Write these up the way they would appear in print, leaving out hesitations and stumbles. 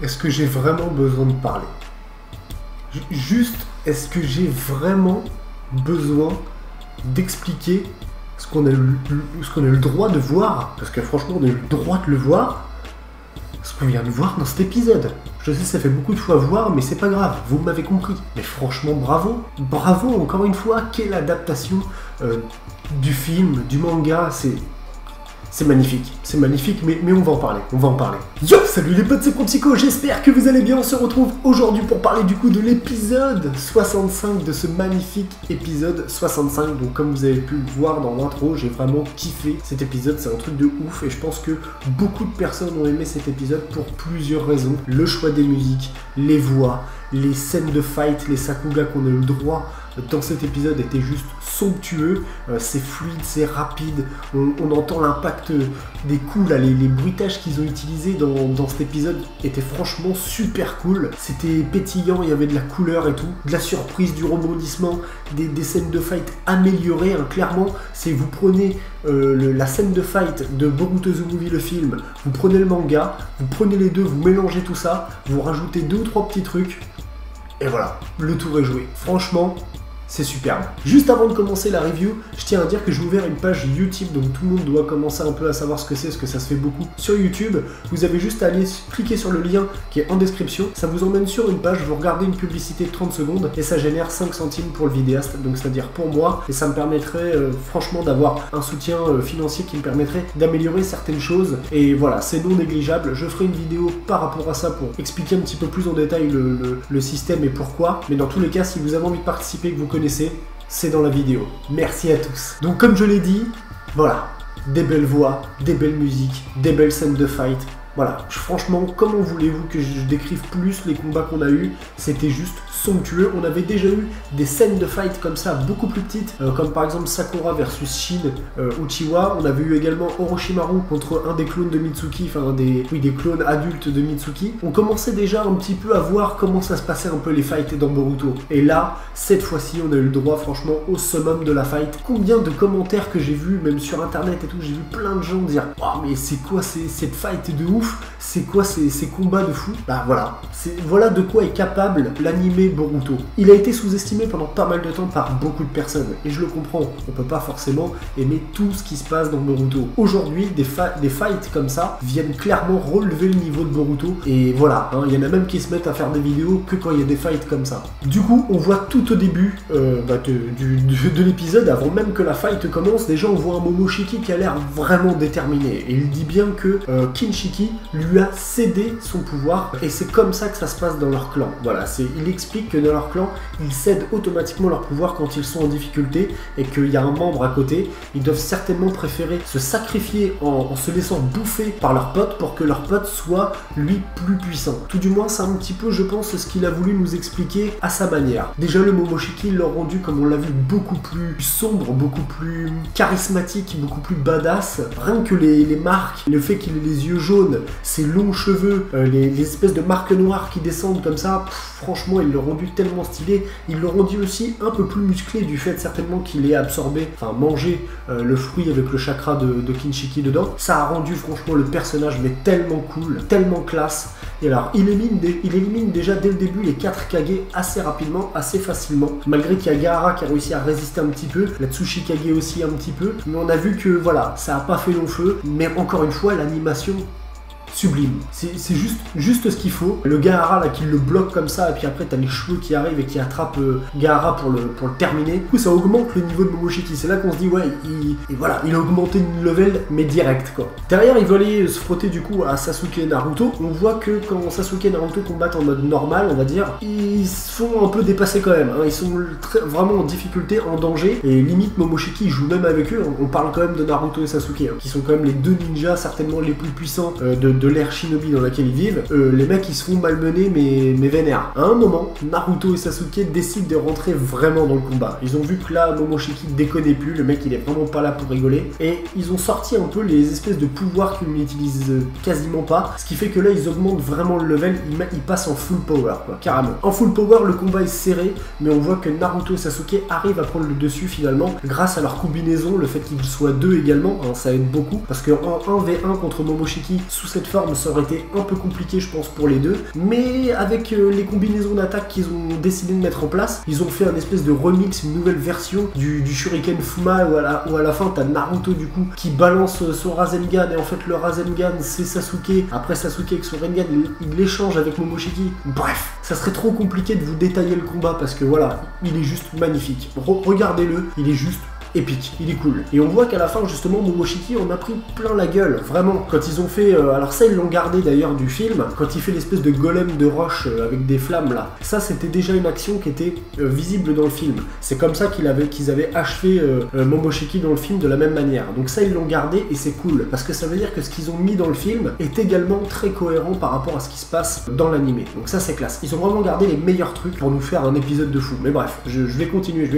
est-ce que j'ai vraiment besoin de parler? Juste, est-ce que j'ai vraiment besoin d'expliquer ce qu'on a le droit de voir? Parce que franchement, on a eu le droit de le voir. Ce qu'on vient de voir dans cet épisode. Je sais, ça fait beaucoup de fois voir, mais c'est pas grave, vous m'avez compris. Mais franchement, bravo. Bravo, encore une fois, quelle adaptation du film, du manga, c'est magnifique, mais on va en parler, Yo, salut les potes, c'est ProPsycho, j'espère que vous allez bien, on se retrouve aujourd'hui pour parler du coup de l'épisode 65, de ce magnifique épisode 65, donc comme vous avez pu le voir dans l'intro, j'ai vraiment kiffé cet épisode, c'est un truc de ouf, et je pense que beaucoup de personnes ont aimé cet épisode pour plusieurs raisons, le choix des musiques, les voix, les scènes de fight, les sakuga qu'on a eu le droit dans cet épisode étaient juste somptueux, c'est fluide, c'est rapide, on entend l'impact des coups, là, les bruitages qu'ils ont utilisés dans cet épisode étaient franchement super cool, c'était pétillant, il y avait de la couleur et tout, de la surprise, du rebondissement, des scènes de fight améliorées, hein, clairement, c'est vous prenez la scène de fight de Boruto The Movie le film, vous prenez le manga, vous prenez les deux, vous mélangez tout ça, vous rajoutez 2 ou 3 petits trucs, et voilà, le tour est joué. Franchement, c'est superbe. Juste avant de commencer la review, je tiens à dire que j'ai ouvert une page YouTube, donc tout le monde doit commencer un peu à savoir ce que c'est, parce que ça se fait beaucoup sur YouTube. Vous avez juste à aller cliquer sur le lien qui est en description, ça vous emmène sur une page, vous regardez une publicité de 30 secondes, et ça génère 5 centimes pour le vidéaste, donc c'est-à-dire pour moi, et ça me permettrait franchement d'avoir un soutien financier qui me permettrait d'améliorer certaines choses, et voilà, c'est non négligeable. Je ferai une vidéo par rapport à ça pour expliquer un petit peu plus en détail le système et pourquoi, mais dans tous les cas, si vous avez envie de participer, que vous connaissez, c'est dans la vidéo. Merci à tous. Donc comme je l'ai dit, voilà, des belles voix, des belles musiques, des belles scènes de fight. Voilà, franchement, comment voulez-vous que je décrive plus les combats qu'on a eu? C'était juste somptueux. On avait déjà eu des scènes de fight comme ça, beaucoup plus petites, comme par exemple Sakura versus Shin Uchiwa. On avait eu également Orochimaru contre un des clones de Mitsuki, enfin des clones adultes de Mitsuki. On commençait déjà un petit peu à voir comment ça se passait un peu les fights dans Boruto. Et là, cette fois-ci, on a eu le droit franchement au summum de la fight. Combien de commentaires que j'ai vus, même sur internet et tout, j'ai vu plein de gens dire « Oh mais c'est quoi cette fight de ouf? C'est quoi ces combats de fou ?» Bah voilà de quoi est capable l'anime Boruto. Il a été sous-estimé pendant pas mal de temps par beaucoup de personnes, et je le comprends, on peut pas forcément aimer tout ce qui se passe dans Boruto. Aujourd'hui, des fights comme ça viennent clairement relever le niveau de Boruto, et voilà, il y en a même qui se mettent à faire des vidéos que quand il y a des fights comme ça. Du coup, on voit tout au début de l'épisode, avant même que la fight commence, déjà on voit un Momoshiki qui a l'air vraiment déterminé, et il dit bien que Kinshiki lui a cédé son pouvoir, et c'est comme ça que ça se passe dans leur clan. Voilà, il explique que dans leur clan, ils cèdent automatiquement leur pouvoir quand ils sont en difficulté, et qu'il y a un membre à côté, ils doivent certainement préférer se sacrifier en se laissant bouffer par leur pote pour que leur pote soit, lui, plus puissant. Tout du moins, c'est un petit peu, je pense, ce qu'il a voulu nous expliquer à sa manière. Déjà, le Momoshiki l'a rendu, comme on l'a vu, beaucoup plus sombre, beaucoup plus charismatique, beaucoup plus badass. Rien que les marques, le fait qu'il ait les yeux jaunes, ses longs cheveux, les espèces de marques noires qui descendent comme ça, franchement, il l'a rendu tellement stylé. Il l'a rendu aussi un peu plus musclé du fait certainement qu'il ait absorbé, enfin mangé le fruit avec le chakra de Kinshiki dedans. Ça a rendu franchement le personnage mais tellement cool, tellement classe. Et alors, il élimine déjà dès le début les 4 Kage assez rapidement, assez facilement. Malgré qu'il y a Gaara qui a réussi à résister un petit peu, la Tsuchikage aussi un petit peu. Mais on a vu que voilà, ça a pas fait long feu. Mais encore une fois, l'animation sublime. C'est juste ce qu'il faut. Le Gaara là qui le bloque comme ça, et puis après t'as les cheveux qui arrivent et qui attrapent Gaara pour le terminer. Du coup ça augmente le niveau de Momoshiki. C'est là qu'on se dit ouais, il a augmenté une level mais direct quoi. Derrière il veut aller se frotter du coup à Sasuke et Naruto. On voit que quand Sasuke et Naruto combattent en mode normal, on va dire, ils se font un peu dépasser quand même. Ils sont vraiment en difficulté, en danger, et limite Momoshiki joue même avec eux. On parle quand même de Naruto et Sasuke, qui sont quand même les 2 ninjas certainement les plus puissants de l'ère shinobi dans laquelle ils vivent. Les mecs ils se font malmener mais vénères. À un moment, Naruto et Sasuke décident de rentrer vraiment dans le combat. Ils ont vu que là Momoshiki déconnait plus, le mec il est vraiment pas là pour rigoler, et ils ont sorti un peu les espèces de pouvoirs qu'ils n'utilisent quasiment pas, ce qui fait que là ils augmentent vraiment le level, ils passent en full power quoi, carrément. En full power le combat est serré, mais on voit que Naruto et Sasuke arrivent à prendre le dessus finalement grâce à leur combinaison, le fait qu'ils soient 2 également, ça aide beaucoup, parce que en 1v1 contre Momoshiki sous cette forme, ça aurait été un peu compliqué je pense pour les deux, mais avec les combinaisons d'attaque qu'ils ont décidé de mettre en place, ils ont fait un espèce de remix, une nouvelle version du Shuriken Fuma où à la fin t'as Naruto du coup qui balance son Rasengan et en fait le Rasengan c'est Sasuke, après Sasuke avec son Rinnegan il l'échange avec Momoshiki. Bref, ça serait trop compliqué de vous détailler le combat parce que voilà, il est juste magnifique. Regardez-le, il est juste épique, il est cool. Et on voit qu'à la fin justement Momoshiki en a pris plein la gueule, vraiment. Quand ils ont fait, alors ça ils l'ont gardé d'ailleurs du film, quand il fait l'espèce de golem de roche avec des flammes là, ça c'était déjà une action qui était visible dans le film. C'est comme ça qu'ils avaient achevé Momoshiki dans le film de la même manière. Donc ça ils l'ont gardé et c'est cool, parce que ça veut dire que ce qu'ils ont mis dans le film est également très cohérent par rapport à ce qui se passe dans l'animé. Donc ça c'est classe. Ils ont vraiment gardé les meilleurs trucs pour nous faire un épisode de fou. Mais bref, je vais continuer.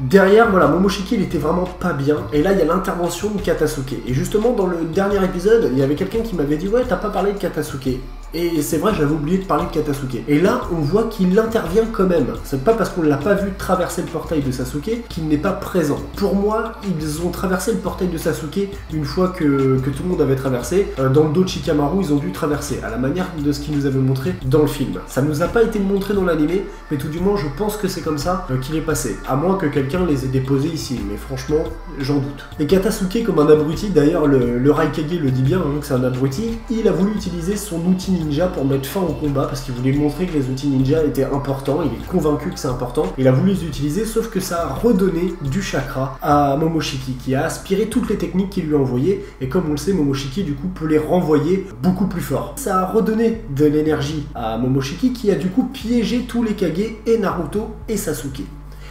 Derrière, voilà, Momoshiki il était vraiment pas bien, et là il y a l'intervention de Katasuke. Et justement dans le dernier épisode, il y avait quelqu'un qui m'avait dit ouais t'as pas parlé de Katasuke. Et c'est vrai, j'avais oublié de parler de Katasuke. Et là, on voit qu'il intervient quand même. C'est pas parce qu'on l'a pas vu traverser le portail de Sasuke qu'il n'est pas présent. Pour moi, ils ont traversé le portail de Sasuke une fois que tout le monde avait traversé. Dans le dos de Shikamaru, ils ont dû traverser, à la manière de ce qu'ils nous avaient montré dans le film. Ça nous a pas été montré dans l'animé, mais tout du moins, je pense que c'est comme ça qu'il est passé. À moins que quelqu'un les ait déposés ici, mais franchement, j'en doute. Et Katasuke, comme un abruti, d'ailleurs, le Raikage le dit bien, hein, que c'est un abruti, il a voulu utiliser son outil ninja pour mettre fin au combat parce qu'il voulait montrer que les outils ninja étaient importants, il est convaincu que c'est important, il a voulu les utiliser, sauf que ça a redonné du chakra à Momoshiki qui a aspiré toutes les techniques qu'il lui a envoyées, et comme on le sait, Momoshiki du coup peut les renvoyer beaucoup plus fort. Ça a redonné de l'énergie à Momoshiki qui a du coup piégé tous les Kage et Naruto et Sasuke.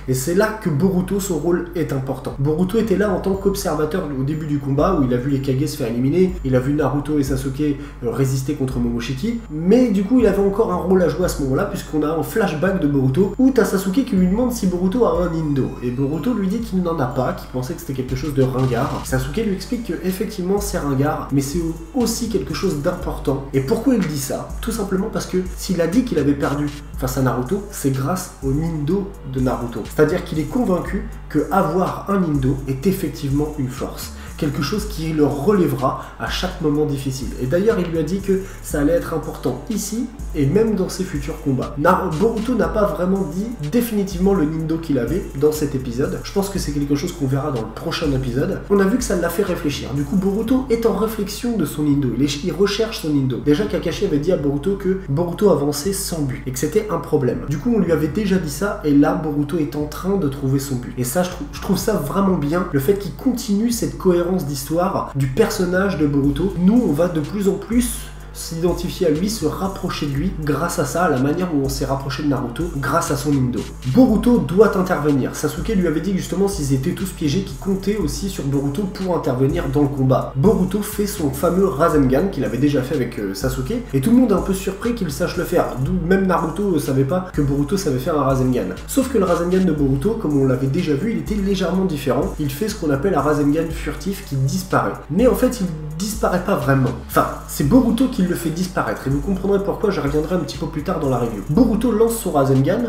Et c'est là que Boruto, son rôle est important. Boruto était là en tant qu'observateur au début du combat, où il a vu les Kage se faire éliminer, il a vu Naruto et Sasuke résister contre Momoshiki, mais du coup il avait encore un rôle à jouer à ce moment-là, puisqu'on a un flashback de Boruto, où t'as Sasuke qui lui demande si Boruto a un Nindo, et Boruto lui dit qu'il n'en a pas, qu'il pensait que c'était quelque chose de ringard. Sasuke lui explique que effectivement c'est ringard, mais c'est aussi quelque chose d'important. Et pourquoi il dit ça? Tout simplement parce que s'il a dit qu'il avait perdu face à Naruto, c'est grâce au Nindo de Naruto. C'est-à-dire qu'il est convaincu que avoir un Nindo est effectivement une force. Quelque chose qui le relèvera à chaque moment difficile. Et d'ailleurs, il lui a dit que ça allait être important ici et même dans ses futurs combats. Boruto n'a pas vraiment dit définitivement le Nindo qu'il avait dans cet épisode. Je pense que c'est quelque chose qu'on verra dans le prochain épisode. On a vu que ça l'a fait réfléchir. Du coup, Boruto est en réflexion de son Nindo. Il recherche son Nindo. Déjà, Kakashi avait dit à Boruto que Boruto avançait sans but et que c'était un problème. Du coup, on lui avait déjà dit ça et là, Boruto est en train de trouver son but. Et ça, je trouve ça vraiment bien, le fait qu'il continue cette cohérence d'histoire du personnage de Boruto. Nous, on va de plus en plus s'identifier à lui, se rapprocher de lui grâce à ça, à la manière où on s'est rapproché de Naruto grâce à son Nindo. Boruto doit intervenir. Sasuke lui avait dit justement s'ils étaient tous piégés qu'il comptait aussi sur Boruto pour intervenir dans le combat. Boruto fait son fameux Rasengan qu'il avait déjà fait avec Sasuke et tout le monde est un peu surpris qu'il sache le faire. D'où même Naruto savait pas que Boruto savait faire un Rasengan. Sauf que le Rasengan de Boruto, comme on l'avait déjà vu, il était légèrement différent. Il fait ce qu'on appelle un Rasengan furtif qui disparaît. Mais en fait, il disparaît pas vraiment. Enfin, c'est Boruto qui le fait disparaître, et vous comprendrez pourquoi, je reviendrai un petit peu plus tard dans la review. Boruto lance son Rasengan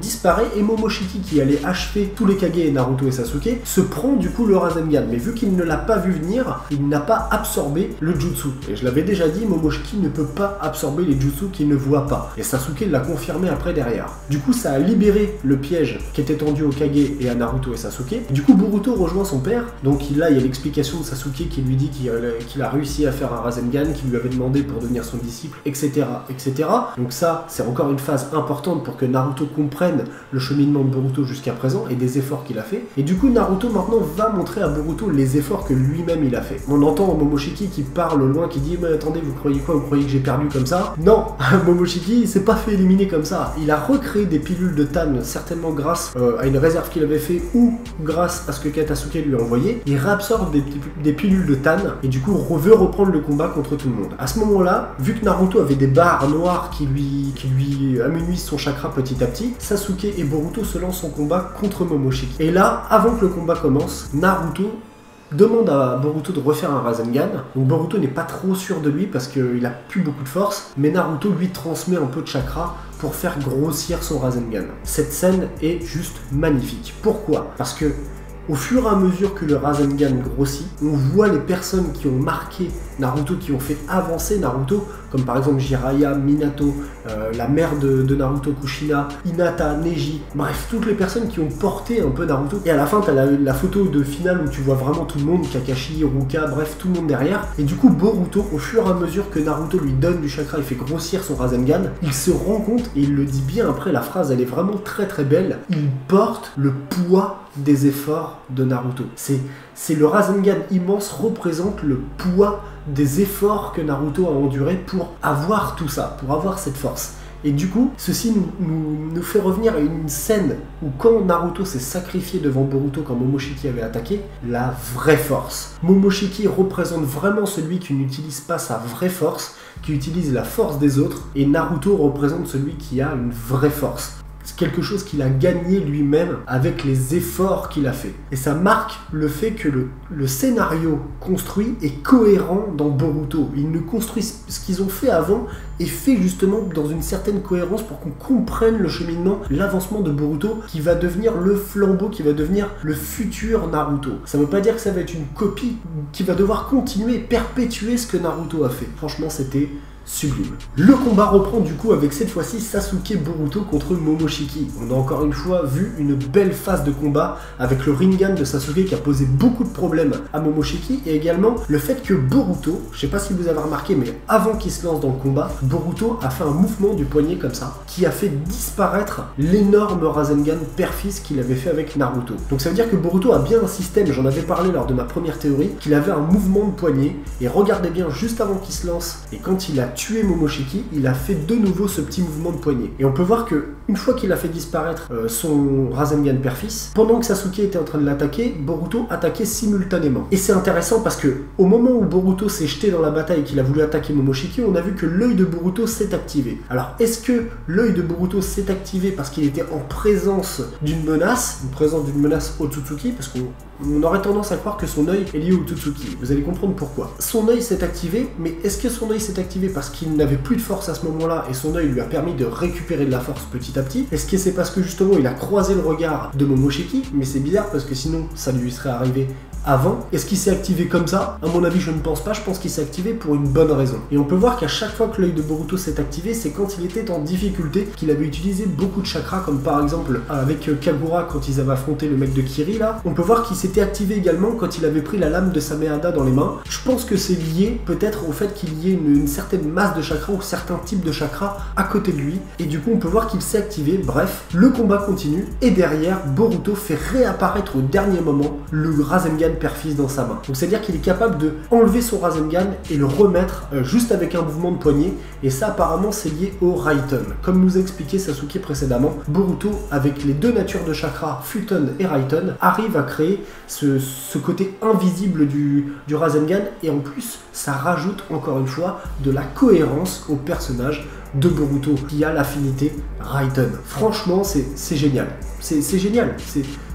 disparaît, et Momoshiki, qui allait achever tous les Kage et Naruto et Sasuke, se prend du coup le Rasengan, mais vu qu'il ne l'a pas vu venir, il n'a pas absorbé le jutsu. Et je l'avais déjà dit, Momoshiki ne peut pas absorber les jutsu qu'il ne voit pas, et Sasuke l'a confirmé après derrière. Du coup, ça a libéré le piège qui était tendu aux Kage et à Naruto et Sasuke. Du coup, Boruto rejoint son père, donc là, il y a l'explication de Sasuke qui lui dit qu'il a réussi à faire un Rasengan, qu'il lui avait demandé pour devenir son disciple, etc., etc. Donc ça, c'est encore une phase importante pour que Naruto comprenne le cheminement de Boruto jusqu'à présent et des efforts qu'il a fait. Et du coup, Naruto maintenant va montrer à Boruto les efforts que lui-même il a fait. On entend Momoshiki qui parle au loin, qui dit mais attendez, vous croyez quoi? Vous croyez que j'ai perdu comme ça? Non, Momoshiki il s'est pas fait éliminer comme ça. Il a recréé des pilules de Tan, certainement grâce à une réserve qu'il avait fait ou grâce à ce que Katasuke lui a envoyé. Il réabsorbe des pilules de Tan et du coup veut reprendre le combat contre tout le monde. À ce moment-là, vu que Naruto avait des barres noires qui lui amenuisent son chakra petit à petit, Sasuke et Boruto se lancent en combat contre Momoshiki. Et là, avant que le combat commence, Naruto demande à Boruto de refaire un Rasengan. Donc Boruto n'est pas trop sûr de lui parce qu'il a plus beaucoup de force, mais Naruto lui transmet un peu de chakra pour faire grossir son Rasengan. Cette scène est juste magnifique. Pourquoi? Parce que Au fur et à mesure que le Rasengan grossit, on voit les personnes qui ont marqué Naruto, qui ont fait avancer Naruto, comme par exemple Jiraiya, Minato, la mère de Naruto, Kushina, Hinata, Neji, bref, toutes les personnes qui ont porté un peu Naruto. Et à la fin, t'as la photo de finale où tu vois vraiment tout le monde, Kakashi, Ruka, bref, tout le monde derrière. Et du coup, Boruto, au fur et à mesure que Naruto lui donne du chakra et fait grossir son Rasengan, il se rend compte, et il le dit bien après, la phrase, elle est vraiment très très belle, il porte le poids des efforts de Naruto. C'est le Rasengan immense représente le poids des efforts que Naruto a enduré pour avoir tout ça, pour avoir cette force. Et du coup, ceci nous fait revenir à une scène où quand Naruto s'est sacrifié devant Boruto quand Momoshiki avait attaqué, la vraie force. Momoshiki représente vraiment celui qui n'utilise pas sa vraie force, qui utilise la force des autres, et Naruto représente celui qui a une vraie force. C'est quelque chose qu'il a gagné lui-même avec les efforts qu'il a fait. Et ça marque le fait que le scénario construit est cohérent dans Boruto. Ils ne construisent ce qu'ils ont fait avant est fait justement dans une certaine cohérence pour qu'on comprenne le cheminement, l'avancement de Boruto qui va devenir le flambeau, qui va devenir le futur Naruto. Ça veut pas dire que ça va être une copie qui va devoir continuer et perpétuer ce que Naruto a fait. Franchement, c'était sublime. Le combat reprend du coup avec cette fois-ci Sasuke Boruto contre Momoshiki. On a encore une fois vu une belle phase de combat avec le Rinnegan de Sasuke qui a posé beaucoup de problèmes à Momoshiki et également le fait que Boruto, je sais pas si vous avez remarqué mais avant qu'il se lance dans le combat, Boruto a fait un mouvement du poignet comme ça qui a fait disparaître l'énorme Rasengan père-fils qu'il avait fait avec Naruto. Donc ça veut dire que Boruto a bien un système, j'en avais parlé lors de ma première théorie, qu'il avait un mouvement de poignet et regardez bien juste avant qu'il se lance et quand il a tué Momoshiki, il a fait de nouveau ce petit mouvement de poignet. Et on peut voir que une fois qu'il a fait disparaître son Rasengan père-fils, pendant que Sasuke était en train de l'attaquer, Boruto attaquait simultanément. Et c'est intéressant parce que au moment où Boruto s'est jeté dans la bataille et qu'il a voulu attaquer Momoshiki, on a vu que l'œil de Boruto s'est activé. Alors est-ce que l'œil de Boruto s'est activé parce qu'il était en présence d'une menace, Otsutsuki, parce qu'on aurait tendance à croire que son œil est lié au Otsutsuki. Vous allez comprendre pourquoi. Son œil s'est activé, mais est-ce que son œil s'est activé parce qu'il n'avait plus de force à ce moment-là et son œil lui a permis de récupérer de la force petit à petit? Est-ce que c'est parce que justement il a croisé le regard de Momoshiki? Mais c'est bizarre parce que sinon ça lui serait arrivé avant. Est-ce qu'il s'est activé comme ça? À mon avis, je ne pense pas. Je pense qu'il s'est activé pour une bonne raison. Et on peut voir qu'à chaque fois que l'œil de Boruto s'est activé, c'est quand il était en difficulté, qu'il avait utilisé beaucoup de chakras, comme par exemple avec Kagura quand ils avaient affronté le mec de Kiri là. On peut voir qu'il s'était activé également quand il avait pris la lame de Sameada dans les mains. Je pense que c'est lié peut-être au fait qu'il y ait une certaine masse de chakras ou certains types de chakras à côté de lui. Et du coup, on peut voir qu'il s'est activé. Bref, le combat continue. Et derrière, Boruto fait réapparaître au dernier moment le Rasengan père-fils dans sa main. Donc c'est-à-dire qu'il est capable de enlever son Rasengan et le remettre juste avec un mouvement de poignet. Et ça, apparemment, c'est lié au Raiten. Comme nous a expliqué Sasuke précédemment, Boruto, avec les deux natures de chakra, Futon et Raiten, arrive à créer ce côté invisible du Rasengan. Et en plus, ça rajoute encore une fois de la cohérence au personnage de Boruto qui a l'affinité Raiten. Franchement, c'est génial. C'est génial.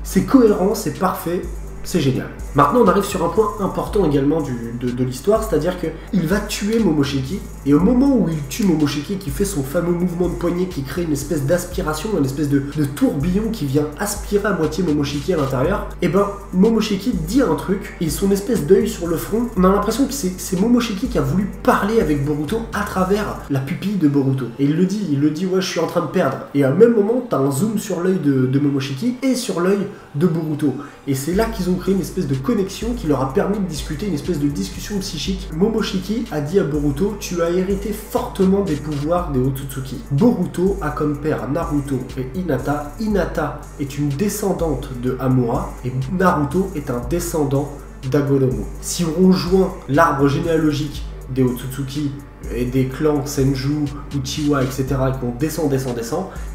C'est cohérent, c'est parfait. C'est génial. Maintenant, on arrive sur un point important également de l'histoire, c'est-à-dire qu'il va tuer Momoshiki, et au moment où il tue Momoshiki, qui fait son fameux mouvement de poignet qui crée une espèce d'aspiration, une espèce de tourbillon qui vient aspirer à moitié Momoshiki à l'intérieur, et ben Momoshiki dit un truc, et son espèce d'œil sur le front, on a l'impression que c'est Momoshiki qui a voulu parler avec Boruto à travers la pupille de Boruto. Et il le dit, ouais, je suis en train de perdre. Et à un même moment, t'as un zoom sur l'œil de Momoshiki et sur l'œil de Boruto. Et c'est là qu'ils ont créé une espèce de connexion qui leur a permis de discuter, une espèce de discussion psychique. Momoshiki a dit à Boruto, tu as hérité fortement des pouvoirs des Otsutsuki. Boruto a comme père Naruto et Hinata. Hinata est une descendante de Hamura et Naruto est un descendant d'Agoromo. Si on rejoint l'arbre généalogique des Otsutsuki et des clans Senju, Uchiwa, etc. et qu'on descend,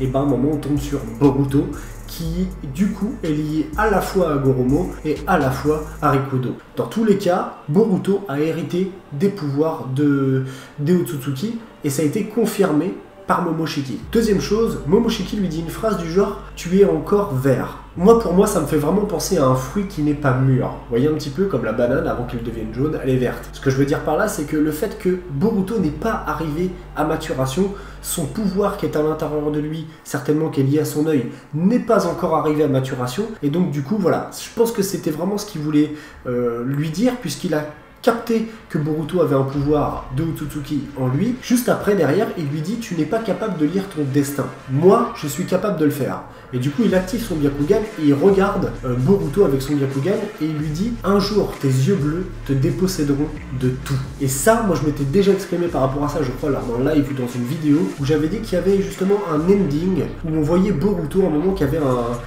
et ben à un moment on tombe sur Boruto qui du coup est lié à la fois à Goromo et à la fois à Rikudo. Dans tous les cas, Boruto a hérité des pouvoirs des Otsutsuki et ça a été confirmé par Momoshiki. Deuxième chose, Momoshiki lui dit une phrase du genre « Tu es encore vert ». Moi, pour moi, ça me fait vraiment penser à un fruit qui n'est pas mûr. Vous voyez un petit peu comme la banane, avant qu'elle devienne jaune, elle est verte. Ce que je veux dire par là, c'est que le fait que Boruto n'est pas arrivé à maturation, son pouvoir qui est à l'intérieur de lui, certainement qui est lié à son œil, n'est pas encore arrivé à maturation. Et donc, du coup, voilà, je pense que c'était vraiment ce qu'il voulait lui dire, puisqu'il a capté que Boruto avait un pouvoir de Otsutsuki en lui. Juste après, derrière, il lui dit « Tu n'es pas capable de lire ton destin. Moi, je suis capable de le faire. » Et du coup, il active son Byakugan et il regarde Boruto avec son Byakugan et il lui dit « Un jour, tes yeux bleus te déposséderont de tout. » Et ça, moi, je m'étais déjà exprimé par rapport à ça, je crois, là, dans le live ou dans une vidéo, où j'avais dit qu'il y avait justement un ending où on voyait Boruto à un moment qu'il y avait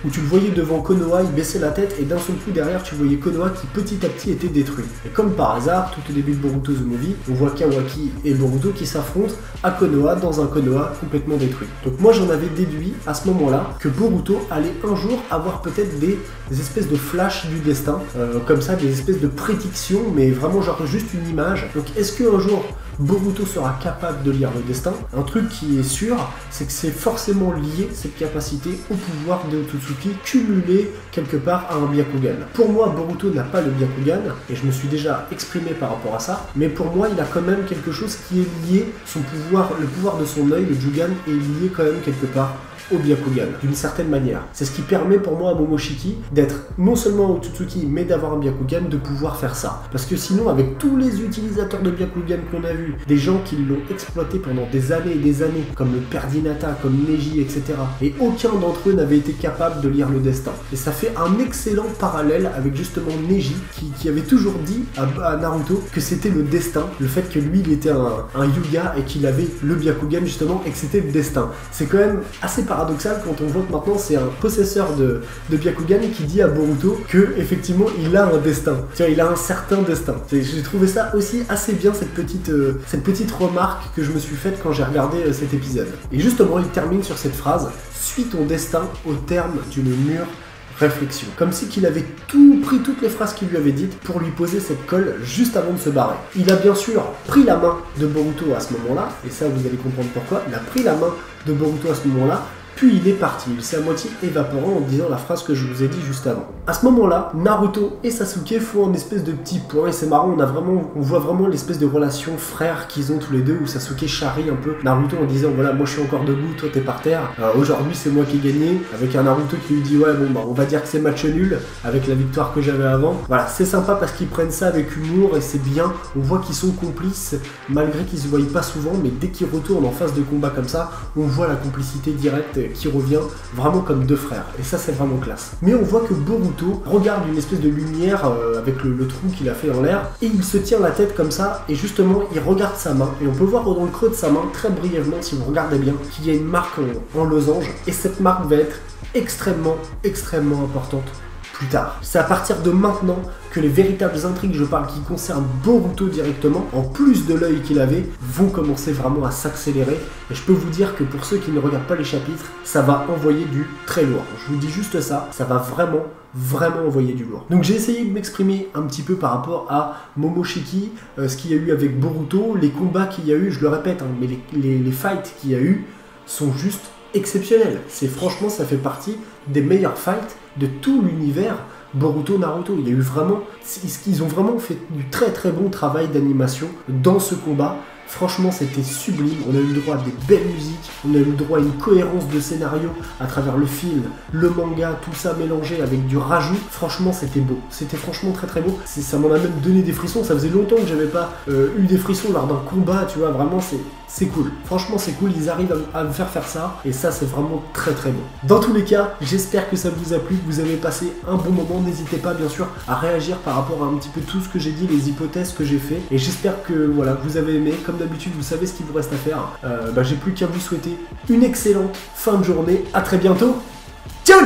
où tu le voyais devant Konoha, il baissait la tête et d'un seul coup derrière, tu voyais Konoha qui petit à petit était détruit. Et comme par hasard, tout au début de Boruto The Movie, on voit Kawaki et Boruto qui s'affrontent à Konoha dans un Konoha complètement détruit. Donc moi, j'en avais déduit à ce moment-là que Boruto allait un jour avoir peut-être des espèces de flashs du destin, comme ça, des espèces de prédictions, mais vraiment genre juste une image. Donc est-ce qu'un jour Boruto sera capable de lire le destin? Un truc qui est sûr, c'est que c'est forcément lié, cette capacité, au pouvoir de Otsutsuki, cumulé quelque part à un Byakugan. Pour moi, Boruto n'a pas le Byakugan, et je me suis déjà exprimé par rapport à ça, mais pour moi, il a quand même quelque chose qui est lié, son pouvoir, le pouvoir de son œil, le Jugan, est lié quand même quelque part au Byakugan, d'une certaine manière. C'est ce qui permet pour moi à Momoshiki d'être non seulement Otsutsuki, mais d'avoir un Byakugan, de pouvoir faire ça. Parce que sinon, avec tous les utilisateurs de Byakugan qu'on a vus, des gens qui l'ont exploité pendant des années et des années, comme le père d'Hinata, comme Neji, etc. Et aucun d'entre eux n'avait été capable de lire le destin. Et ça fait un excellent parallèle avec justement Neji, qui avait toujours dit à Naruto que c'était le destin, le fait que lui, il était un Hyuga et qu'il avait le Byakugan justement, et que c'était le destin. C'est quand même assez paradoxal quand on voit que maintenant c'est un possesseur de Byakugan qui dit à Boruto que effectivement il a un destin. Tu vois, il a un certain destin. J'ai trouvé ça aussi assez bien, cette petite remarque que je me suis faite quand j'ai regardé cet épisode. Et justement, il termine sur cette phrase « Suis ton destin au terme d'une mûre réflexion ». Comme si qu'il avait tout pris, toutes les phrases qu'il lui avait dites pour lui poser cette colle juste avant de se barrer. Il a bien sûr pris la main de Boruto à ce moment-là, et ça vous allez comprendre pourquoi. Il a pris la main de Boruto à ce moment-là, puis il est parti, il s'est à moitié évaporant en disant la phrase que je vous ai dit juste avant. À ce moment-là, Naruto et Sasuke font un espèce de petit point, et c'est marrant, on voit vraiment l'espèce de relation frère qu'ils ont tous les deux, où Sasuke charrie un peu Naruto en disant voilà, moi je suis encore debout, toi t'es par terre, aujourd'hui c'est moi qui ai gagné, avec un Naruto qui lui dit ouais bon bah on va dire que c'est match nul, avec la victoire que j'avais avant. Voilà, c'est sympa parce qu'ils prennent ça avec humour et c'est bien, on voit qu'ils sont complices, malgré qu'ils se voient pas souvent, mais dès qu'ils retournent en phase de combat comme ça, on voit la complicité directe qui revient vraiment comme deux frères, et ça c'est vraiment classe. Mais on voit que Boruto regarde une espèce de lumière avec le trou qu'il a fait en l'air, et il se tient la tête comme ça, et justement il regarde sa main, et on peut voir dans le creux de sa main, très brièvement si vous regardez bien, qu'il y a une marque en losange, et cette marque va être extrêmement importante plus tard. C'est à partir de maintenant que les véritables intrigues, je parle, qui concernent Boruto directement, en plus de l'œil qu'il avait, vont commencer vraiment à s'accélérer. Et je peux vous dire que pour ceux qui ne regardent pas les chapitres, ça va envoyer du très lourd. Je vous dis juste ça, ça va vraiment envoyer du lourd. Donc j'ai essayé de m'exprimer un petit peu par rapport à Momoshiki, ce qu'il y a eu avec Boruto, les combats qu'il y a eu, je le répète, hein, mais les fights qu'il y a eu sont juste exceptionnels. C'est franchement, ça fait partie des meilleurs fights de tout l'univers Boruto-Naruto. Il y a eu vraiment, ils ont vraiment fait du très bon travail d'animation dans ce combat. Franchement, c'était sublime. On a eu le droit à des belles musiques, on a eu le droit à une cohérence de scénario à travers le film, le manga, tout ça mélangé avec du rajout. Franchement, c'était beau. C'était franchement très beau. Ça m'en a même donné des frissons. Ça faisait longtemps que j'avais pas eu des frissons lors d'un combat, tu vois. Vraiment, c'est cool. Franchement, c'est cool. Ils arrivent à me faire ça. Et ça, c'est vraiment très beau. Dans tous les cas, j'espère que ça vous a plu, que vous avez passé un bon moment. N'hésitez pas, bien sûr, à réagir par rapport à un petit peu tout ce que j'ai dit, les hypothèses que j'ai fait. Et j'espère que, voilà, vous avez aimé. Comme d'habitude, vous savez ce qu'il vous reste à faire. J'ai plus qu'à vous souhaiter une excellente fin de journée. À très bientôt. Ciao